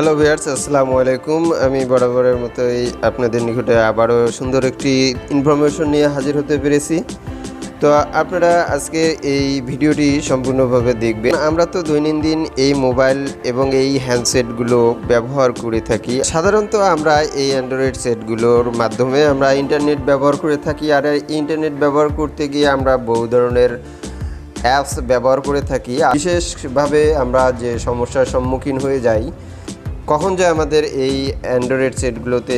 Hello viewers, আসসালামু আলাইকুম। আমি বরাবরের মতোই আপনাদের নিকটে আবারও সুন্দর একটি ইনফরমেশন নিয়ে হাজির হতে পেরেছি। তো আপনারা আজকে এই ভিডিওটি সম্পূর্ণভাবে দেখবেন। আমরা তো দৈনন্দিন এই মোবাইল এবং এই হ্যান্ডসেটগুলো ব্যবহার করে থাকি। সাধারণত আমরা এই অ্যান্ড্রয়েড সেটগুলোর মাধ্যমে আমরা ইন্টারনেট ব্যবহার করে থাকি। আর ইন্টারনেট ব্যবহার করতে গিয়ে আমরা বহু ধরনের অ্যাপস ব্যবহার করে থাকি। বিশেষভাবে আমরা যে সমস্যার সম্মুখীন হয়ে যাই, কখন যে আমাদের এই অ্যান্ড্রয়েড সেটগুলোতে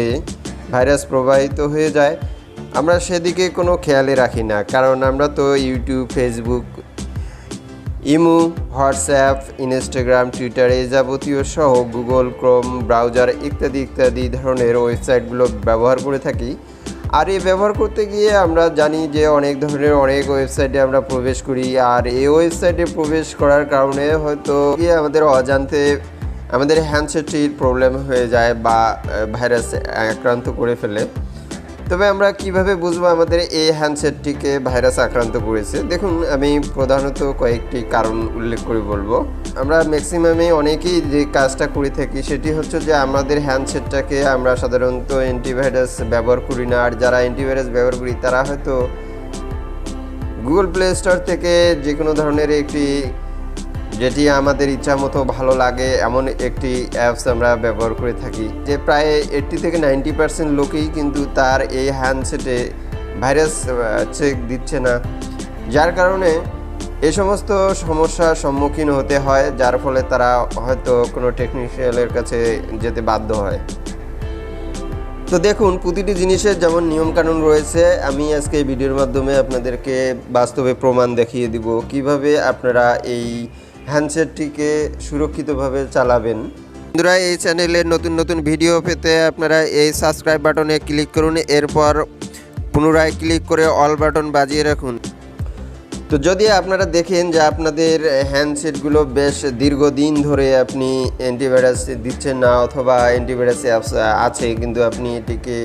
ভাইরাস প্রবাহিত হয়ে যায় আমরা সেদিকে কোনো খেয়ালই রাখি না। কারণ আমরা তো YouTube, Facebook, imo, WhatsApp, Instagram, Twitter এই যাবতীয় সহ গুগল ক্রোম ব্রাউজার ইত্যাদি ধরনের ওয়েবসাইটগুলো ব্যবহার করে থাকি। আর এই ব্যবহার করতে গিয়ে আমরা জানি যে অনেক ধরনের অনেক ওয়েবসাইটে আমরা প্রবেশ করি। আর এই ওয়েবসাইটে প্রবেশ করার কারণে হয়তো আমাদের অজান্তে আমাদের হ্যান্ডসেটটির প্রবলেম হয়ে যায় বা ভাইরাস আক্রান্ত করে ফেলে। তবে আমরা কিভাবে বুঝবো আমাদের এই হ্যান্ডসেটটিকে ভাইরাস আক্রান্ত করেছে? দেখুন, আমি প্রধানত কয়েকটি কারণ উল্লেখ করে বলবো। আমরা ম্যাক্সিমামে অনেকেই যে কাজটা করে থাকি সেটি হচ্ছে যে আমাদের হ্যান্ডসেটটাকে আমরা সাধারণত অ্যান্টিভাইরাস ব্যবহার করি না। আর যারা অ্যান্টিভাইরাস ব্যবহার করি তারা হয়তো গুগল প্লে স্টোর থেকে যে কোনো ধরনের একটি যেটি আমাদের ইচ্ছা মতো ভালো লাগে এমন একটি অ্যাপস আমরা ব্যবহার করে থাকি। যে প্রায় 80 থেকে 90% লোকেই কিন্তু তার এই হ্যান্ডসেটে ভাইরাস চেক দিচ্ছে না, যার কারণে এই সমস্ত সমস্যার সম্মুখীন হতে হয়, যার ফলে তারা হয়তো কোনো টেকনিশিয়ানের কাছে যেতে বাধ্য হয়। তো দেখুন, প্রতিটি জিনিসের যেমন নিয়মকানুন রয়েছে, আমি আজকে এই ভিডিওর মাধ্যমে আপনাদেরকে বাস্তবে প্রমাণ দেখিয়ে দিব কিভাবে আপনারা এই হ্যান্ডসেটটিকে সুরক্ষিতভাবে চালাবেন। বন্ধুরা, এই চ্যানেলে নতুন ভিডিও পেতে আপনারা এই সাবস্ক্রাইব বাটনে ক্লিক করুন, এরপর পুনরায় ক্লিক করে অল বাটন বাজিয়ে রাখুন। তো যদি আপনারা দেখেন যে আপনাদের হ্যান্ডসেটগুলো বেশ দীর্ঘদিন ধরে আপনি অ্যান্টিভাইরাস দিচ্ছেন না, অথবা অ্যান্টিভাইরাস অ্যাপস আছে কিন্তু আপনি এটিকে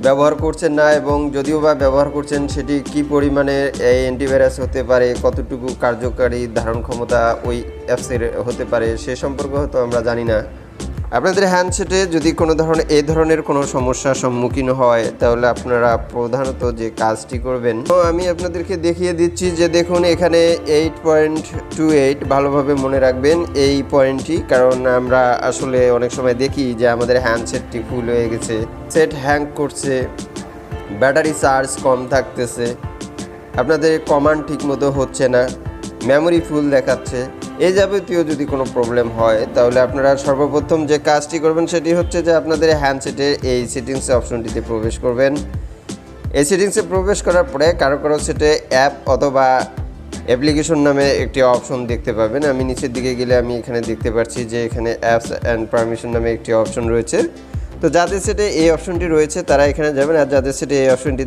ব্যবহার করছেন না, এবং যদিও বা ব্যবহার করছেন সেটি কি পরিমাণে এই অ্যান্টিভাইরাস হতে পারে, কতটুকু কার্যকারী ধারণ ক্ষমতা ওই অ্যাপসের হতে পারে সে সম্পর্কে হয়তো আমরা জানি না। আপনাদের হ্যান্ডসেটে যদি এই ধরনের কোনো সমস্যার সম্মুখীন হয় তাহলে আপনারা প্রধানত যে কাজটি করবেন, তো আমি আপনাদেরকে দেখিয়ে দিচ্ছি যে দেখুন, এখানে 8.28 ভালোভাবে মনে রাখবেন এই পয়েন্টটি। কারণ আমরা আসলে অনেক সময় দেখি যে আমাদের হ্যান্ডসেটটি ফুল হয়ে গেছে, সেট হ্যাং করছে, ব্যাটারি চার্জ কম থাকতেছে, আপনাদের কমান্ড ঠিকমতো হচ্ছে না, মেমোরি ফুল দেখাচ্ছে। এই যাবতীয় যদি কোনো প্রবলেম হয় তাহলে আপনারা সর্বপ্রথম যে কাজটি করবেন সেটি হচ্ছে যে আপনাদের হ্যান্ডসেটের এই সেটিংস অপশনটিতে প্রবেশ করবেন। এই সেটিংসে প্রবেশ করার পরে কারো সেটে অ্যাপ অথবা অ্যাপ্লিকেশন নামে একটি অপশন দেখতে পাবেন। আমি নিচের দিকে গেলে আমি এখানে দেখতে পাচ্ছি যে এখানে অ্যাপস অ্যান্ড পারমিশন নামে একটি অপশন রয়েছে। তো যাদের সেটে এই অপশনটি রয়েছে তারা এখানে যাবেন, আর যাদের সেটে এই অপশনটি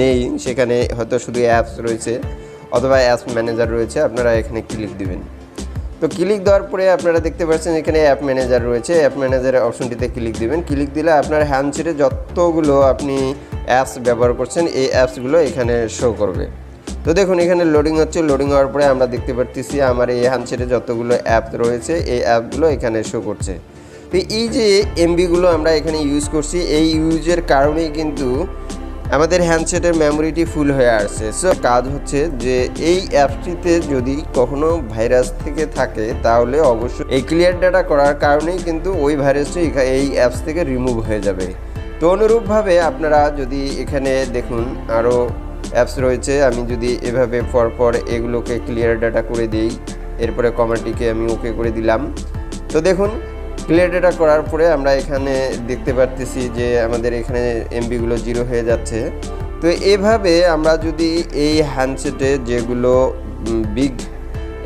নেই সেখানে হয়তো শুধু অ্যাপস রয়েছে অথবা অ্যাপস ম্যানেজার রয়েছে, আপনারা এখানে ক্লিক দিবেন। তো ক্লিক দেওয়ার পরে আপনারা দেখতে পাচ্ছেন এখানে অ্যাপ ম্যানেজার রয়েছে। অ্যাপ ম্যানেজারের অপশনটিতে ক্লিক দিবেন। ক্লিক দিলে আপনার হ্যান্ডসেটে যতগুলো আপনি অ্যাপস ব্যবহার করছেন এই অ্যাপসগুলো এখানে শো করবে। তো দেখুন, এখানে লোডিং হচ্ছে। লোডিং হওয়ার পরে আমরা দেখতে পাচ্ছি আমার এই হ্যান্ডসেটে যতগুলো অ্যাপ রয়েছে এই অ্যাপগুলো এখানে শো করছে। তো এই যে এমবিগুলো আমরা এখানে ইউজ করছি, এই ইউজের কারণেই কিন্তু আমাদের হ্যান্ডসেটের মেমোরিটি ফুল হয়ে আসছে। সো কাজ হচ্ছে যে এই অ্যাপসটিতে যদি কখনো ভাইরাস থেকে থাকে তাহলে অবশ্যই এই ক্লিয়ার ডাটা করার কারণেই কিন্তু ওই ভাইরাসটি এই অ্যাপস থেকে রিমুভ হয়ে যাবে। তো অনুরূপভাবে আপনারা যদি এখানে দেখুন আরও অ্যাপস রয়েছে, আমি যদি এভাবে পরপর এগুলোকে ক্লিয়ার ডাটা করে দিই, এরপরে কমান্ডটিকে আমি ওকে করে দিলাম। তো দেখুন, ক্লিয়ার ডেটা করার পরে আমরা এখানে দেখতে পাচ্ছি যে আমাদের এখানে এমবিগুলো 0 হয়ে যাচ্ছে। তো এভাবে আমরা যদি এই হ্যান্ডসেটে যেগুলো বিগ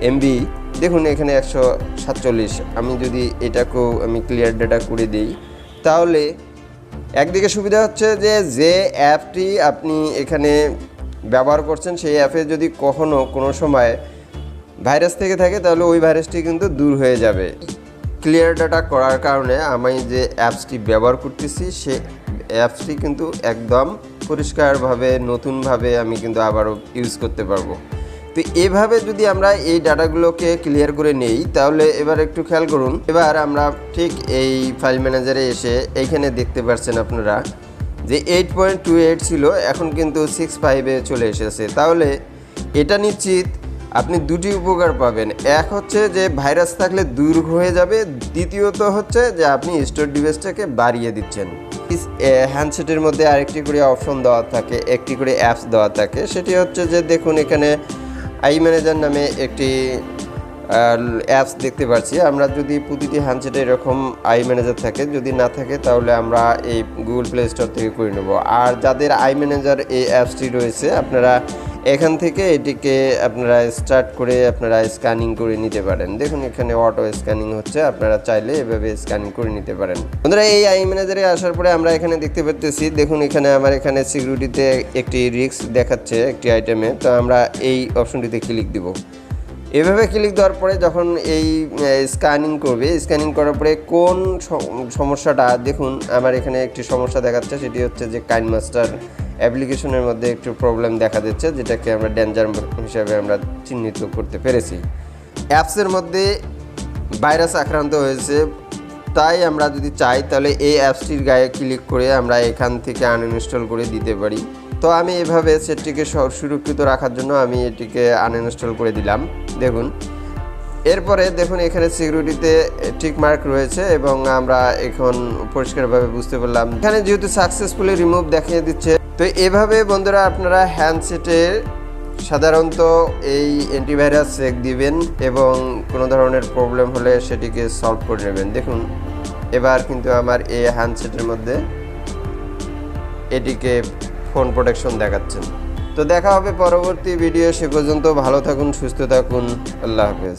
এমবি, দেখুন এখানে 147, আমি যদি এটাকেও আমি ক্লিয়ার ডেটা করে দিই তাহলে একদিকে সুবিধা হচ্ছে যে অ্যাপটি আপনি এখানে ব্যবহার করছেন সেই অ্যাপে যদি কখনো কোনো সময় ভাইরাস থেকে থাকে তাহলে ওই ভাইরাসটি কিন্তু দূর হয়ে যাবে। ক্লিয়ার ডাটা করার কারণে আমি যে অ্যাপসটি ব্যবহার করতেছি সে অ্যাপসটি কিন্তু একদম পরিষ্কারভাবে নতুনভাবে আমি কিন্তু আবারও ইউজ করতে পারবো। তো এভাবে যদি আমরা এই ডাটাগুলোকে ক্লিয়ার করে নেই তাহলে এবার একটু খেয়াল করুন। এবার আমরা ঠিক এই ফাইল ম্যানেজারে এসে এইখানে দেখতে পাচ্ছেন আপনারা যে 8.28 ছিল, এখন কিন্তু 6.5-এ চলে এসেছে। তাহলে এটা নিশ্চিত আপনি দুটি উপকার পাবেন। এক হচ্ছে যে ভাইরাস থাকলে দূর হয়ে যাবে, দ্বিতীয়ত হচ্ছে যে আপনি স্টোর ডিভাইসটাকে বাড়িয়ে দিচ্ছেন। হ্যান্ডসেটের মধ্যে আরেকটি করে অপশন দেওয়া থাকে, একটি করে অ্যাপস দেওয়া থাকে। সেটি হচ্ছে যে দেখুন এখানে আই ম্যানেজার নামে একটি অ্যাপস দেখতে পাচ্ছি। আমরা যদি প্রতিটি হ্যান্ডসেটে এরকম আই ম্যানেজার থাকে, যদি না থাকে তাহলে আমরা এই গুগল প্লে স্টোর থেকে করে নেব। আর যাদের আই ম্যানেজার এই অ্যাপসটি রয়েছে আপনারা এখান থেকে এটিকে আপনারা স্টার্ট করে আপনারা স্ক্যানিং করে নিতে পারেন। দেখুন এখানে অটো স্ক্যানিং হচ্ছে, আপনারা চাইলে এভাবে স্ক্যানিং করে নিতে পারেন। বন্ধুরা এই আই ম্যানেজারে আসার পরে আমরা এখানে দেখতে পাচ্ছি, দেখুন এখানে আমার এখানে সিকিউরিটিতে একটি রিস্ক দেখাচ্ছে একটি আইটেমে। তো আমরা এই অপশনটিতে ক্লিক দিব। এভাবে ক্লিক দেওয়ার পরে যখন এই স্ক্যানিং করবে, স্ক্যানিং করার পরে কোন সমস্যাটা, দেখুন আমার এখানে একটি সমস্যা দেখাচ্ছে, সেটি হচ্ছে যে কাইনমাস্টার অ্যাপ্লিকেশনের মধ্যে একটু প্রবলেম দেখা দিচ্ছে, যেটাকে আমরা ডেঞ্জার হিসাবে আমরা চিহ্নিত করতে পেরেছি। অ্যাপসের মধ্যে ভাইরাস আক্রান্ত হয়েছে, তাই আমরা যদি চাই তাহলে এই অ্যাপসটির গায়ে ক্লিক করে আমরা এখান থেকে আনইনস্টল করে দিতে পারি। তো আমি এভাবে সেটটিকে সুরক্ষিত রাখার জন্য আমি এটিকে আনইনস্টল করে দিলাম। দেখুন এরপরে দেখুন এখানে সিকিউরিটিতে টিক মার্ক রয়েছে এবং আমরা এখন পরিষ্কারভাবে বুঝতে পারলাম এখানে যেহেতু সাকসেসফুলি রিমুভ দেখিয়ে দিচ্ছে। তো এভাবে বন্ধুরা আপনারা হ্যান্ডসেটে সাধারণত এই অ্যান্টিভাইরাস চেক দিবেন এবং কোনো ধরনের প্রবলেম হলে সেটিকে সলভ করে নেবেন। দেখুন এবার কিন্তু আমার এই হ্যান্ডসেটের মধ্যে এটিকে ফোন প্রোটেকশন দেখাচ্ছেন। তো দেখা হবে পরবর্তী ভিডিও, সে পর্যন্ত ভালো থাকুন, সুস্থ থাকুন, আল্লাহ হাফেজ।